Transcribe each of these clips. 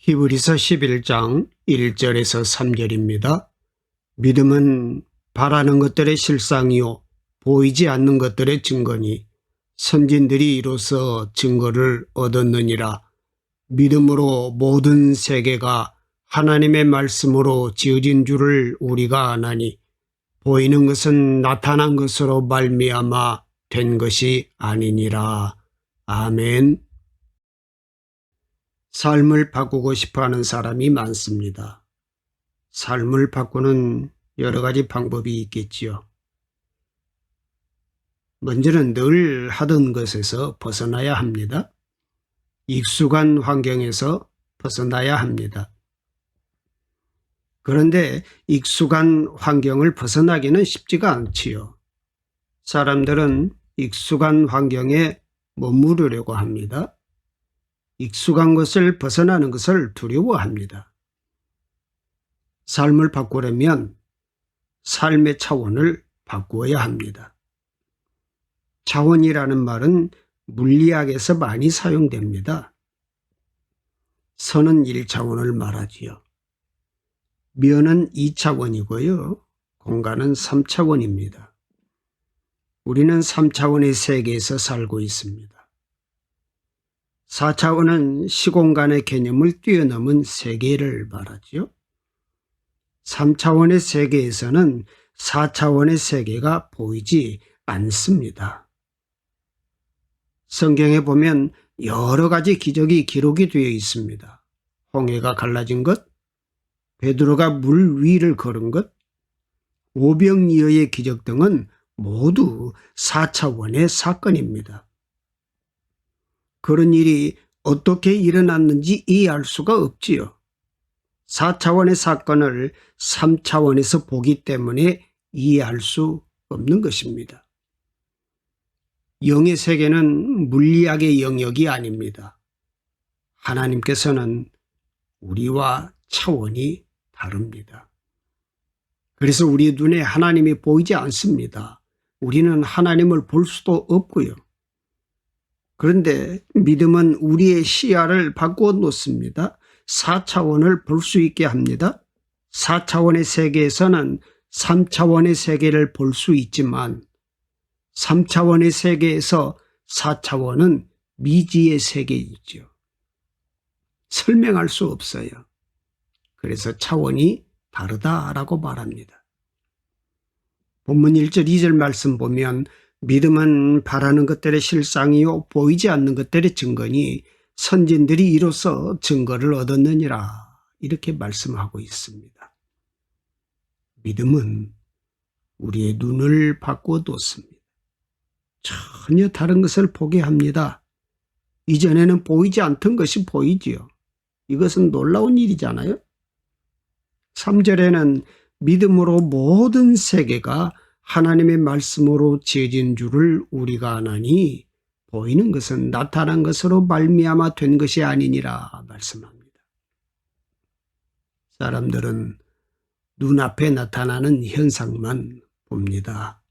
히브리서 11장 1절에서 3절입니다. 믿음은 바라는 것들의 실상이요 보이지 않는 것들의 증거니 선진들이 이로써 증거를 얻었느니라. 믿음으로 모든 세계가 하나님의 말씀으로 지어진 줄을 우리가 아나니 보이는 것은 나타난 것으로 말미암아 된 것이 아니니라. 아멘. 삶을 바꾸고 싶어하는 사람이 많습니다. 삶을 바꾸는 여러 가지 방법이 있겠지요. 먼저는 늘 하던 것에서 벗어나야 합니다. 익숙한 환경에서 벗어나야 합니다. 그런데 익숙한 환경을 벗어나기는 쉽지가 않지요. 사람들은 익숙한 환경에 머무르려고 합니다. 익숙한 것을 벗어나는 것을 두려워합니다. 삶을 바꾸려면 삶의 차원을 바꾸어야 합니다. 차원이라는 말은 물리학에서 많이 사용됩니다. 선은 1차원을 말하지요. 면은 2차원이고요. 공간은 3차원입니다. 우리는 3차원의 세계에서 살고 있습니다. 4차원은 시공간의 개념을 뛰어넘은 세계를 말하지요. 3차원의 세계에서는 4차원의 세계가 보이지 않습니다. 성경에 보면 여러 가지 기적이 기록이 되어 있습니다. 홍해가 갈라진 것, 베드로가 물 위를 걸은 것, 오병이어의 기적 등은 모두 4차원의 사건입니다. 그런 일이 어떻게 일어났는지 이해할 수가 없지요. 4차원의 사건을 3차원에서 보기 때문에 이해할 수 없는 것입니다. 영의 세계는 물리학의 영역이 아닙니다. 하나님께서는 우리와 차원이 다릅니다. 그래서 우리 눈에 하나님이 보이지 않습니다. 우리는 하나님을 볼 수도 없고요. 그런데 믿음은 우리의 시야를 바꾸어 놓습니다. 4차원을 볼 수 있게 합니다. 4차원의 세계에서는 3차원의 세계를 볼 수 있지만 3차원의 세계에서 4차원은 미지의 세계이죠. 설명할 수 없어요. 그래서 차원이 다르다라고 말합니다. 본문 1절 2절 말씀 보면 믿음은 바라는 것들의 실상이요 보이지 않는 것들의 증거니 선진들이 이로써 증거를 얻었느니라 이렇게 말씀하고 있습니다. 믿음은 우리의 눈을 바꾸어 뒀습니다. 전혀 다른 것을 보게 합니다. 이전에는 보이지 않던 것이 보이지요. 이것은 놀라운 일이잖아요. 3절에는 믿음으로 모든 세계가 하나님의 말씀으로 지어진 줄을 우리가 아나니 보이는 것은 나타난 것으로 말미암아 된 것이 아니니라 말씀합니다. 사람들은 눈앞에 나타나는 현상만 봅니다.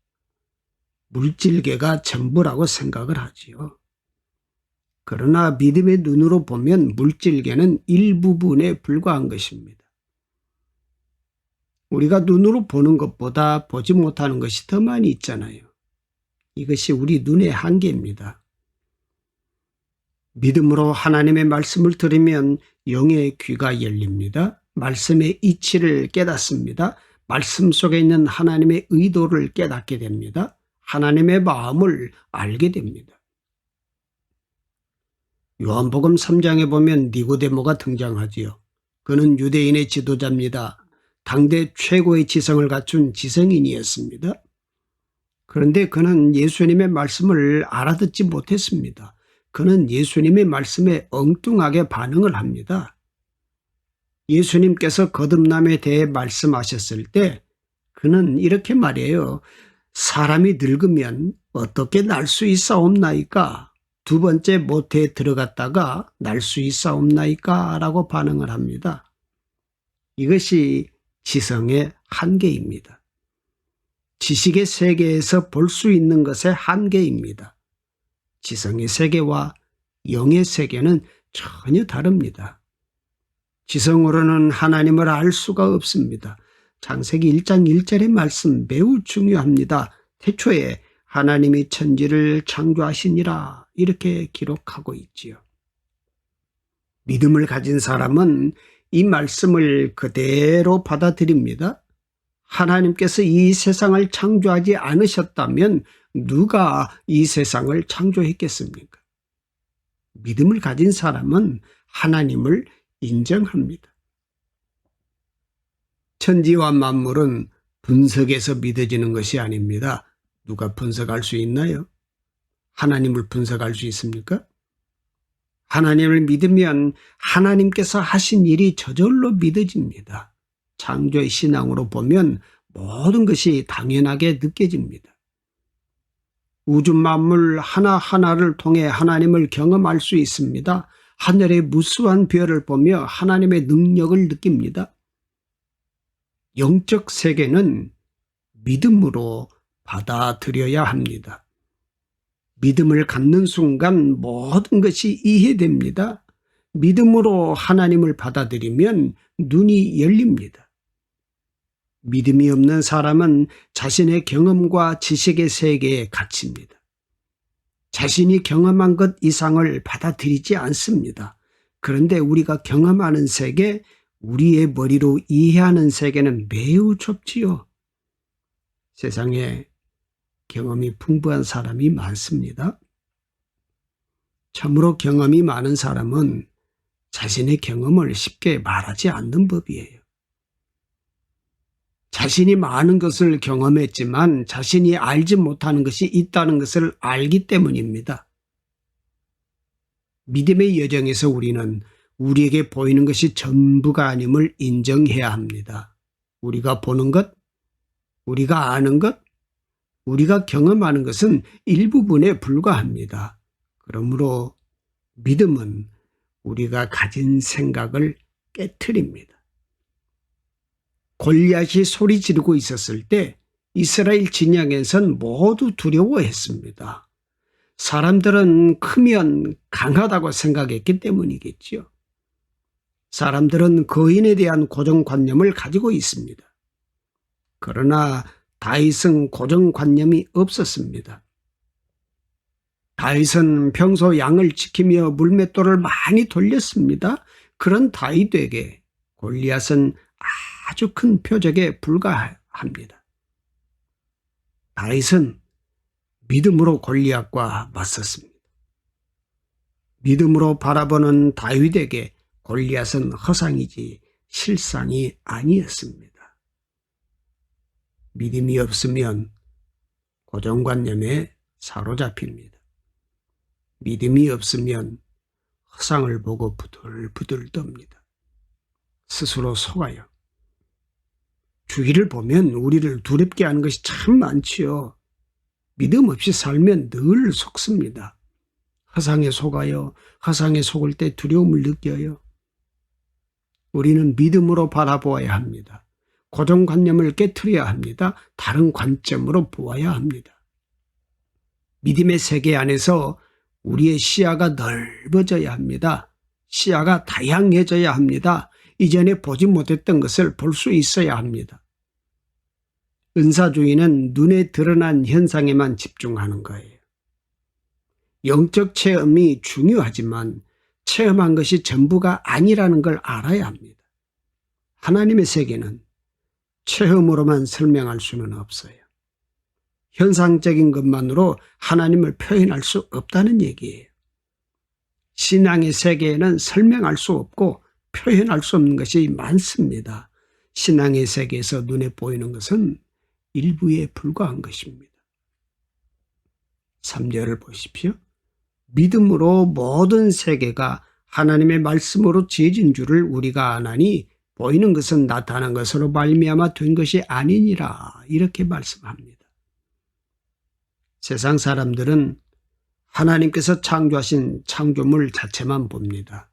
물질계가 전부라고 생각을 하지요. 그러나 믿음의 눈으로 보면 물질계는 일부분에 불과한 것입니다. 우리가 눈으로 보는 것보다 보지 못하는 것이 더 많이 있잖아요. 이것이 우리 눈의 한계입니다. 믿음으로 하나님의 말씀을 들으면 영의 귀가 열립니다. 말씀의 이치를 깨닫습니다. 말씀 속에 있는 하나님의 의도를 깨닫게 됩니다. 하나님의 마음을 알게 됩니다. 요한복음 3장에 보면 니고데모가 등장하지요. 그는 유대인의 지도자입니다. 당대 최고의 지성을 갖춘 지성인이었습니다. 그런데 그는 예수님의 말씀을 알아듣지 못했습니다. 그는 예수님의 말씀에 엉뚱하게 반응을 합니다. 예수님께서 거듭남에 대해 말씀하셨을 때 그는 이렇게 말해요. 사람이 늙으면 어떻게 날 수 있사옵나이까? 두 번째 모태에 들어갔다가 날 수 있사옵나이까? 라고 반응을 합니다. 이것이 지성의 한계입니다. 지식의 세계에서 볼 수 있는 것의 한계입니다. 지성의 세계와 영의 세계는 전혀 다릅니다. 지성으로는 하나님을 알 수가 없습니다. 창세기 1장 1절의 말씀 매우 중요합니다. 태초에 하나님이 천지를 창조하시니라 이렇게 기록하고 있지요. 믿음을 가진 사람은 이 말씀을 그대로 받아들입니다. 하나님께서 이 세상을 창조하지 않으셨다면 누가 이 세상을 창조했겠습니까? 믿음을 가진 사람은 하나님을 인정합니다. 천지와 만물은 분석해서 믿어지는 것이 아닙니다. 누가 분석할 수 있나요? 하나님을 분석할 수 있습니까? 하나님을 믿으면 하나님께서 하신 일이 저절로 믿어집니다. 창조의 신앙으로 보면 모든 것이 당연하게 느껴집니다. 우주 만물 하나하나를 통해 하나님을 경험할 수 있습니다. 하늘의 무수한 별을 보며 하나님의 능력을 느낍니다. 영적 세계는 믿음으로 받아들여야 합니다. 믿음을 갖는 순간 모든 것이 이해됩니다. 믿음으로 하나님을 받아들이면 눈이 열립니다. 믿음이 없는 사람은 자신의 경험과 지식의 세계에 갇힙니다. 자신이 경험한 것 이상을 받아들이지 않습니다. 그런데 우리가 경험하는 세계, 우리의 머리로 이해하는 세계는 매우 좁지요. 세상에 경험이 풍부한 사람이 많습니다. 참으로 경험이 많은 사람은 자신의 경험을 쉽게 말하지 않는 법이에요. 자신이 많은 것을 경험했지만 자신이 알지 못하는 것이 있다는 것을 알기 때문입니다. 믿음의 여정에서 우리는 우리에게 보이는 것이 전부가 아님을 인정해야 합니다. 우리가 보는 것, 우리가 아는 것, 우리가 경험하는 것은 일부분에 불과합니다. 그러므로 믿음은 우리가 가진 생각을 깨트립니다. 골리앗이 소리 지르고 있었을 때 이스라엘 진영에선 모두 두려워했습니다. 사람들은 크면 강하다고 생각했기 때문이겠지요. 사람들은 거인에 대한 고정관념을 가지고 있습니다. 그러나 다윗은 고정관념이 없었습니다. 다윗은 평소 양을 지키며 물맷돌을 많이 돌렸습니다. 그런 다윗에게 골리앗은 아주 큰 표적에 불과합니다. 다윗은 믿음으로 골리앗과 맞섰습니다. 믿음으로 바라보는 다윗에게 골리앗은 허상이지 실상이 아니었습니다. 믿음이 없으면 고정관념에 사로잡힙니다. 믿음이 없으면 허상을 보고 부들부들 떱니다. 스스로 속아요. 주위를 보면 우리를 두렵게 하는 것이 참 많지요. 믿음 없이 살면 늘 속습니다. 허상에 속아요. 허상에 속을 때 두려움을 느껴요. 우리는 믿음으로 바라보아야 합니다. 고정관념을 깨트려야 합니다. 다른 관점으로 보아야 합니다. 믿음의 세계 안에서 우리의 시야가 넓어져야 합니다. 시야가 다양해져야 합니다. 이전에 보지 못했던 것을 볼 수 있어야 합니다. 은사주의는 눈에 드러난 현상에만 집중하는 거예요. 영적 체험이 중요하지만 체험한 것이 전부가 아니라는 걸 알아야 합니다. 하나님의 세계는 체험으로만 설명할 수는 없어요. 현상적인 것만으로 하나님을 표현할 수 없다는 얘기예요. 신앙의 세계에는 설명할 수 없고 표현할 수 없는 것이 많습니다. 신앙의 세계에서 눈에 보이는 것은 일부에 불과한 것입니다. 3절을 보십시오. 믿음으로 모든 세계가 하나님의 말씀으로 지어진 줄을 우리가 아나니 보이는 것은 나타난 것으로 말미암아 된 것이 아니니라 이렇게 말씀합니다. 세상 사람들은 하나님께서 창조하신 창조물 자체만 봅니다.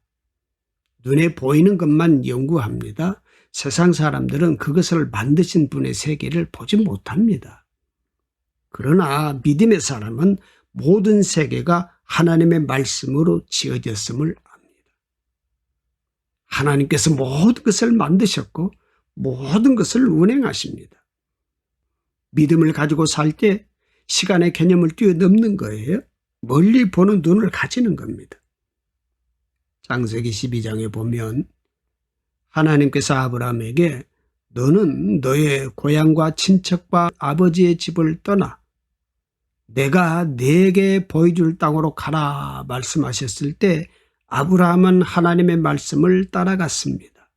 눈에 보이는 것만 연구합니다. 세상 사람들은 그것을 만드신 분의 세계를 보지 못합니다. 그러나 믿음의 사람은 모든 세계가 하나님의 말씀으로 지어졌음을 압니다. 하나님께서 모든 것을 만드셨고 모든 것을 운행하십니다. 믿음을 가지고 살 때 시간의 개념을 뛰어넘는 거예요. 멀리 보는 눈을 가지는 겁니다. 창세기 12장에 보면 하나님께서 아브라함에게 너는 너의 고향과 친척과 아버지의 집을 떠나 내가 네게 보여줄 땅으로 가라 말씀하셨을 때 아브라함은 하나님의 말씀을 따라갔습니다.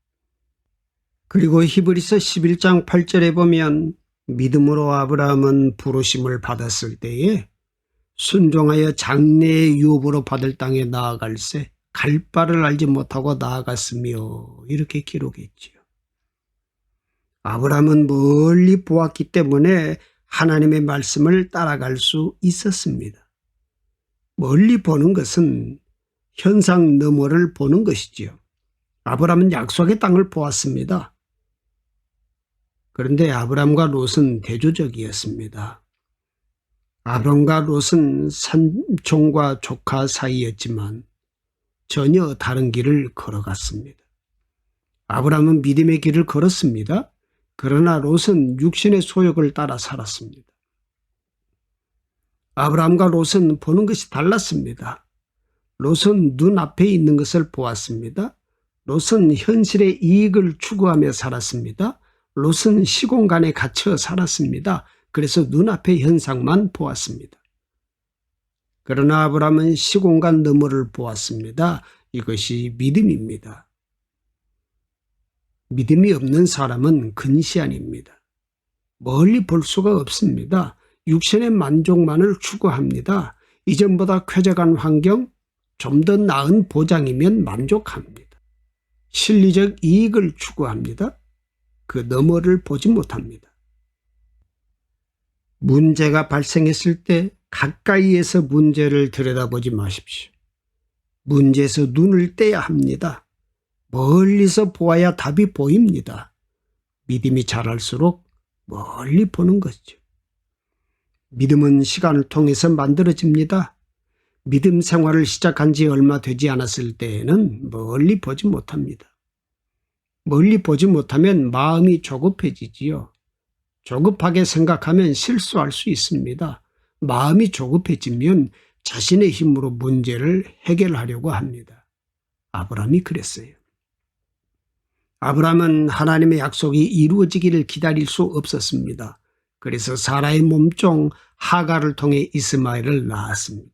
그리고 히브리서 11장 8절에 보면 믿음으로 아브라함은 부르심을 받았을 때에 순종하여 장래의 유업으로 받을 땅에 나아갈새 갈 바를 알지 못하고 나아갔으며 이렇게 기록했지요. 아브라함은 멀리 보았기 때문에 하나님의 말씀을 따라갈 수 있었습니다. 멀리 보는 것은 현상 너머를 보는 것이지요. 아브라함은 약속의 땅을 보았습니다. 그런데 아브라함과 롯은 대조적이었습니다. 아브라함과 롯은 삼촌과 조카 사이였지만 전혀 다른 길을 걸어갔습니다. 아브라함은 믿음의 길을 걸었습니다. 그러나 롯은 육신의 소욕을 따라 살았습니다. 아브라함과 롯은 보는 것이 달랐습니다. 롯은 눈앞에 있는 것을 보았습니다. 롯은 현실의 이익을 추구하며 살았습니다. 롯은 시공간에 갇혀 살았습니다. 그래서 눈앞의 현상만 보았습니다. 그러나 아브라함은 시공간 너머를 보았습니다. 이것이 믿음입니다. 믿음이 없는 사람은 근시안입니다. 멀리 볼 수가 없습니다. 육신의 만족만을 추구합니다. 이전보다 쾌적한 환경, 좀 더 나은 보장이면 만족합니다. 실리적 이익을 추구합니다. 그 너머를 보지 못합니다. 문제가 발생했을 때 가까이에서 문제를 들여다보지 마십시오. 문제에서 눈을 떼야 합니다. 멀리서 보아야 답이 보입니다. 믿음이 자랄수록 멀리 보는 것이죠. 믿음은 시간을 통해서 만들어집니다. 믿음 생활을 시작한 지 얼마 되지 않았을 때에는 멀리 보지 못합니다. 멀리 보지 못하면 마음이 조급해지지요. 조급하게 생각하면 실수할 수 있습니다. 마음이 조급해지면 자신의 힘으로 문제를 해결하려고 합니다. 아브라함이 그랬어요. 아브라함은 하나님의 약속이 이루어지기를 기다릴 수 없었습니다. 그래서 사라의 몸종 하갈을 통해 이스마엘을 낳았습니다.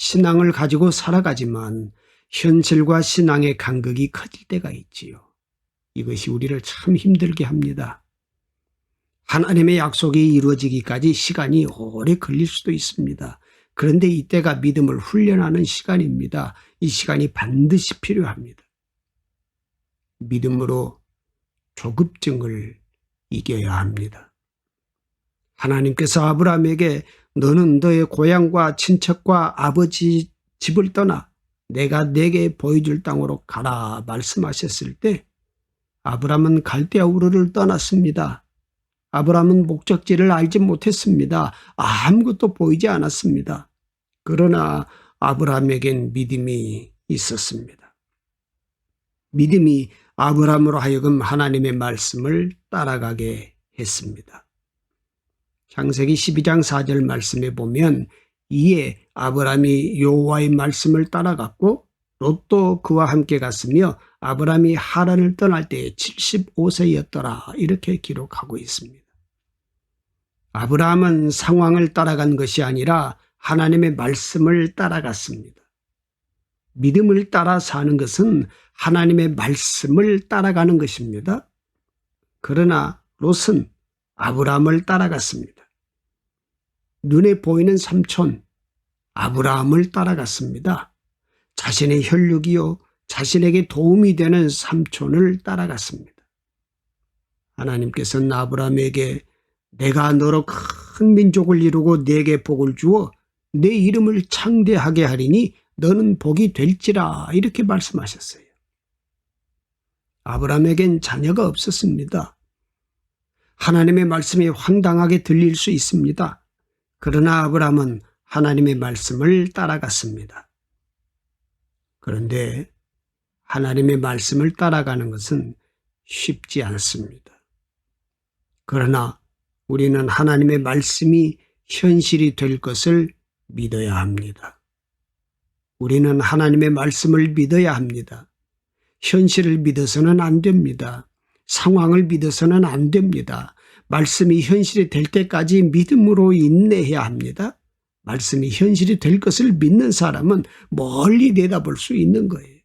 신앙을 가지고 살아가지만 현실과 신앙의 간극이 커질 때가 있지요. 이것이 우리를 참 힘들게 합니다. 하나님의 약속이 이루어지기까지 시간이 오래 걸릴 수도 있습니다. 그런데 이때가 믿음을 훈련하는 시간입니다. 이 시간이 반드시 필요합니다. 믿음으로 조급증을 이겨야 합니다. 하나님께서 아브라함에게 너는 너의 고향과 친척과 아버지 집을 떠나 내가 네게 보여줄 땅으로 가라 말씀하셨을 때 아브라함은 갈대아 우르를 떠났습니다. 아브라함은 목적지를 알지 못했습니다. 아무것도 보이지 않았습니다. 그러나 아브라함에겐 믿음이 있었습니다. 믿음이 아브라함으로 하여금 하나님의 말씀을 따라가게 했습니다. 창세기 12장 4절 말씀에 보면 이에 아브라함이 여호와의 말씀을 따라갔고 롯도 그와 함께 갔으며 아브라함이 하란을 떠날 때에 75세였더라 이렇게 기록하고 있습니다. 아브라함은 상황을 따라간 것이 아니라 하나님의 말씀을 따라갔습니다. 믿음을 따라 사는 것은 하나님의 말씀을 따라가는 것입니다. 그러나 롯은 아브라함을 따라갔습니다. 눈에 보이는 삼촌 아브라함을 따라갔습니다. 자신의 혈육이요 자신에게 도움이 되는 삼촌을 따라갔습니다. 하나님께서는 아브라함에게 내가 너로 큰 민족을 이루고 네게 복을 주어 내 이름을 창대하게 하리니 너는 복이 될지라 이렇게 말씀하셨어요. 아브라함에겐 자녀가 없었습니다. 하나님의 말씀이 황당하게 들릴 수 있습니다. 그러나 아브라함은 하나님의 말씀을 따라갔습니다. 그런데 하나님의 말씀을 따라가는 것은 쉽지 않습니다. 그러나 우리는 하나님의 말씀이 현실이 될 것을 믿어야 합니다. 우리는 하나님의 말씀을 믿어야 합니다. 현실을 믿어서는 안 됩니다. 상황을 믿어서는 안 됩니다. 말씀이 현실이 될 때까지 믿음으로 인내해야 합니다. 말씀이 현실이 될 것을 믿는 사람은 멀리 내다볼 수 있는 거예요.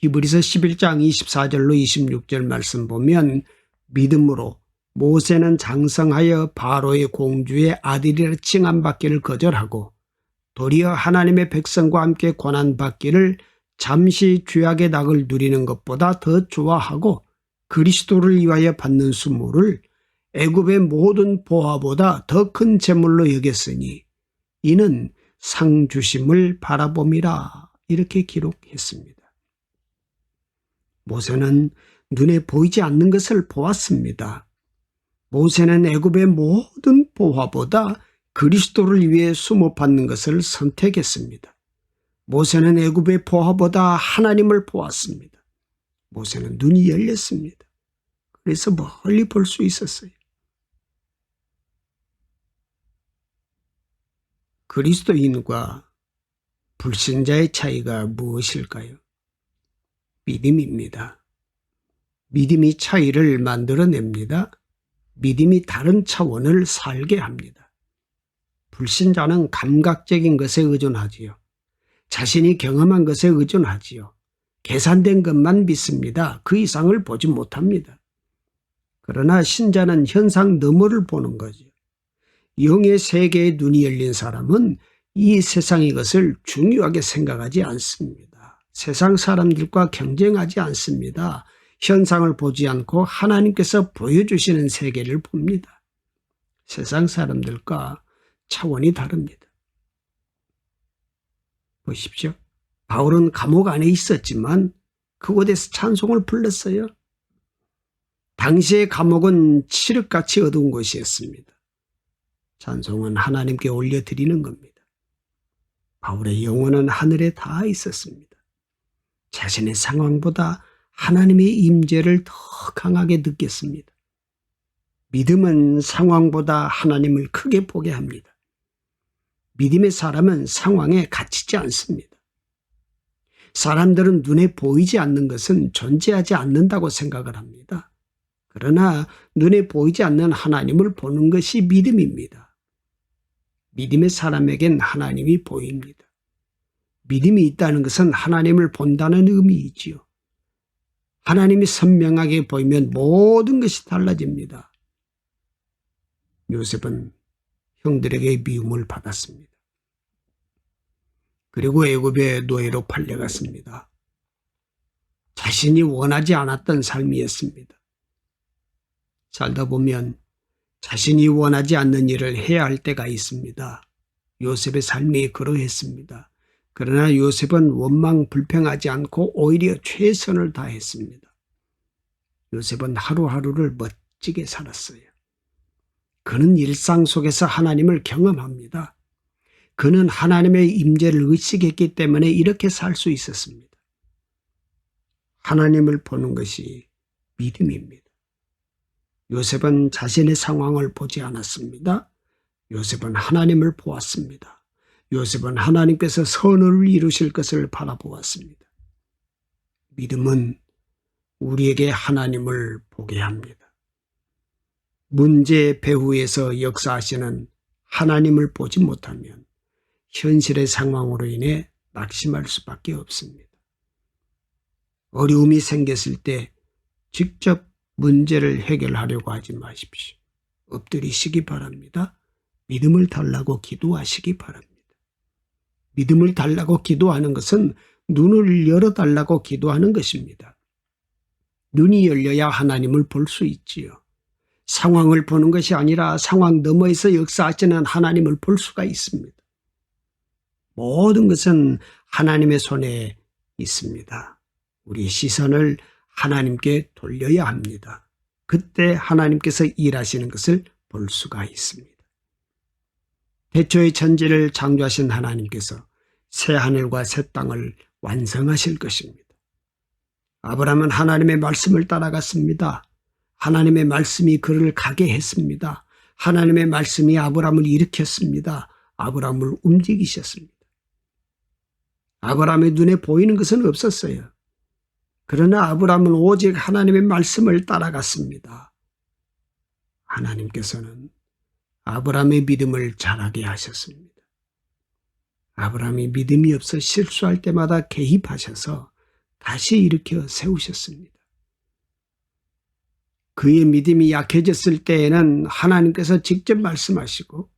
히브리서 11장 24절로 26절 말씀 보면 믿음으로 모세는 장성하여 바로의 공주의 아들이라 칭함받기를 거절하고 도리어 하나님의 백성과 함께 고난받기를 잠시 죄악의 낙을 누리는 것보다 더 좋아하고 그리스도를 위하여 받는 수모를 애굽의 모든 보화보다 더 큰 재물로 여겼으니 이는 상 주심을 바라봄이라 이렇게 기록했습니다. 모세는 눈에 보이지 않는 것을 보았습니다. 모세는 애굽의 모든 보화보다 그리스도를 위해 수모받는 것을 선택했습니다. 모세는 애굽의 보화보다 하나님을 보았습니다. 모세는 눈이 열렸습니다. 그래서 멀리 볼 수 있었어요. 그리스도인과 불신자의 차이가 무엇일까요? 믿음입니다. 믿음이 차이를 만들어냅니다. 믿음이 다른 차원을 살게 합니다. 불신자는 감각적인 것에 의존하지요. 자신이 경험한 것에 의존하지요. 계산된 것만 믿습니다. 그 이상을 보지 못합니다. 그러나 신자는 현상 너머를 보는 거죠. 영의 세계에 눈이 열린 사람은 이 세상의 것을 중요하게 생각하지 않습니다. 세상 사람들과 경쟁하지 않습니다. 현상을 보지 않고 하나님께서 보여주시는 세계를 봅니다. 세상 사람들과 차원이 다릅니다. 보십시오. 바울은 감옥 안에 있었지만 그곳에서 찬송을 불렀어요. 당시의 감옥은 칠흑같이 어두운 곳이었습니다. 찬송은 하나님께 올려드리는 겁니다. 바울의 영혼은 하늘에 닿아 있었습니다. 자신의 상황보다 하나님의 임재를 더 강하게 느꼈습니다. 믿음은 상황보다 하나님을 크게 보게 합니다. 믿음의 사람은 상황에 갇히지 않습니다. 사람들은 눈에 보이지 않는 것은 존재하지 않는다고 생각을 합니다. 그러나 눈에 보이지 않는 하나님을 보는 것이 믿음입니다. 믿음의 사람에겐 하나님이 보입니다. 믿음이 있다는 것은 하나님을 본다는 의미이지요. 하나님이 선명하게 보이면 모든 것이 달라집니다. 요셉은 형들에게 미움을 받았습니다. 그리고 애굽의 노예로 팔려갔습니다. 자신이 원하지 않았던 삶이었습니다. 살다 보면 자신이 원하지 않는 일을 해야 할 때가 있습니다. 요셉의 삶이 그러했습니다. 그러나 요셉은 원망 불평하지 않고 오히려 최선을 다했습니다. 요셉은 하루하루를 멋지게 살았어요. 그는 일상 속에서 하나님을 경험합니다. 그는 하나님의 임재를 의식했기 때문에 이렇게 살 수 있었습니다. 하나님을 보는 것이 믿음입니다. 요셉은 자신의 상황을 보지 않았습니다. 요셉은 하나님을 보았습니다. 요셉은 하나님께서 선을 이루실 것을 바라보았습니다. 믿음은 우리에게 하나님을 보게 합니다. 문제 배후에서 역사하시는 하나님을 보지 못하면 현실의 상황으로 인해 낙심할 수밖에 없습니다. 어려움이 생겼을 때 직접 문제를 해결하려고 하지 마십시오. 엎드리시기 바랍니다. 믿음을 달라고 기도하시기 바랍니다. 믿음을 달라고 기도하는 것은 눈을 열어달라고 기도하는 것입니다. 눈이 열려야 하나님을 볼 수 있지요. 상황을 보는 것이 아니라 상황 너머에서 역사하시는 하나님을 볼 수가 있습니다. 모든 것은 하나님의 손에 있습니다. 우리 시선을 하나님께 돌려야 합니다. 그때 하나님께서 일하시는 것을 볼 수가 있습니다. 태초의 천지를 창조하신 하나님께서 새 하늘과 새 땅을 완성하실 것입니다. 아브라함은 하나님의 말씀을 따라갔습니다. 하나님의 말씀이 그를 가게 했습니다. 하나님의 말씀이 아브라함을 일으켰습니다. 아브라함을 움직이셨습니다. 아브라함의 눈에 보이는 것은 없었어요. 그러나 아브라함은 오직 하나님의 말씀을 따라갔습니다. 하나님께서는 아브라함의 믿음을 자라게 하셨습니다. 아브라함이 믿음이 없어 실수할 때마다 개입하셔서 다시 일으켜 세우셨습니다. 그의 믿음이 약해졌을 때에는 하나님께서 직접 말씀하시고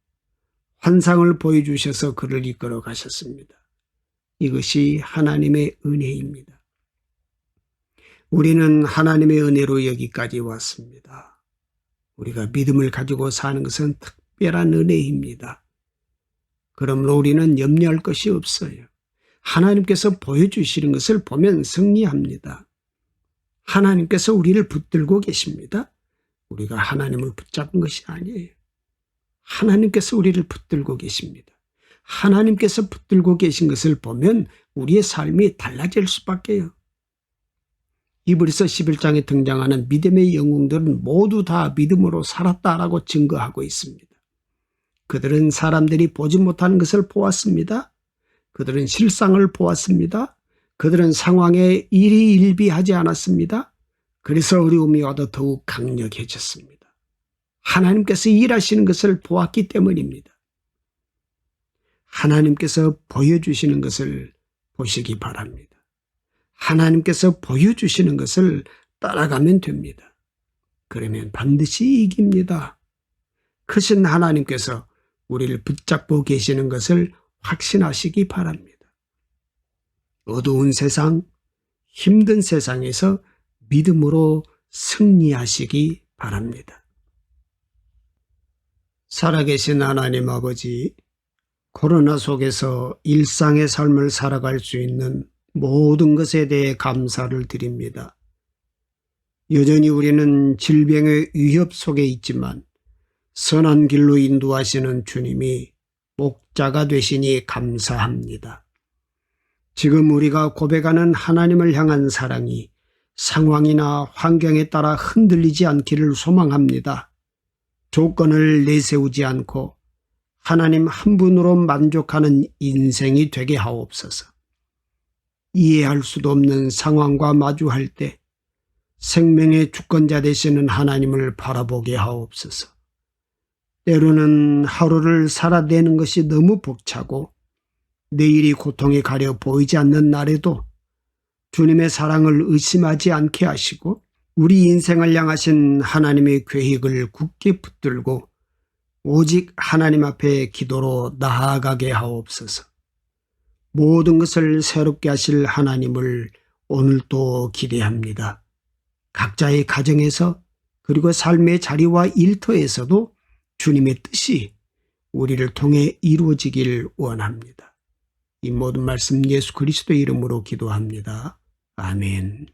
환상을 보여주셔서 그를 이끌어 가셨습니다. 이것이 하나님의 은혜입니다. 우리는 하나님의 은혜로 여기까지 왔습니다. 우리가 믿음을 가지고 사는 것은 특별한 은혜입니다. 그러므로 우리는 염려할 것이 없어요. 하나님께서 보여주시는 것을 보면 승리합니다. 하나님께서 우리를 붙들고 계십니다. 우리가 하나님을 붙잡은 것이 아니에요. 하나님께서 우리를 붙들고 계십니다. 하나님께서 붙들고 계신 것을 보면 우리의 삶이 달라질 수밖에요. 히브리서 11장에 등장하는 믿음의 영웅들은 모두 다 믿음으로 살았다라고 증거하고 있습니다. 그들은 사람들이 보지 못하는 것을 보았습니다. 그들은 실상을 보았습니다. 그들은 상황에 일희일비하지 않았습니다. 그래서 어려움이 와도 더욱 강력해졌습니다. 하나님께서 일하시는 것을 보았기 때문입니다. 하나님께서 보여주시는 것을 보시기 바랍니다. 하나님께서 보여주시는 것을 따라가면 됩니다. 그러면 반드시 이깁니다. 크신 하나님께서 우리를 붙잡고 계시는 것을 확신하시기 바랍니다. 어두운 세상, 힘든 세상에서 믿음으로 승리하시기 바랍니다. 살아계신 하나님 아버지, 코로나 속에서 일상의 삶을 살아갈 수 있는 모든 것에 대해 감사를 드립니다. 여전히 우리는 질병의 위협 속에 있지만 선한 길로 인도하시는 주님이 목자가 되시니 감사합니다. 지금 우리가 고백하는 하나님을 향한 사랑이 상황이나 환경에 따라 흔들리지 않기를 소망합니다. 조건을 내세우지 않고 하나님 한 분으로 만족하는 인생이 되게 하옵소서. 이해할 수도 없는 상황과 마주할 때 생명의 주권자 되시는 하나님을 바라보게 하옵소서. 때로는 하루를 살아내는 것이 너무 벅차고 내일이 고통에 가려 보이지 않는 날에도 주님의 사랑을 의심하지 않게 하시고 우리 인생을 향하신 하나님의 계획을 굳게 붙들고 오직 하나님 앞에 기도로 나아가게 하옵소서. 모든 것을 새롭게 하실 하나님을 오늘도 기대합니다. 각자의 가정에서 그리고 삶의 자리와 일터에서도 주님의 뜻이 우리를 통해 이루어지길 원합니다. 이 모든 말씀 예수 그리스도의 이름으로 기도합니다. 아멘.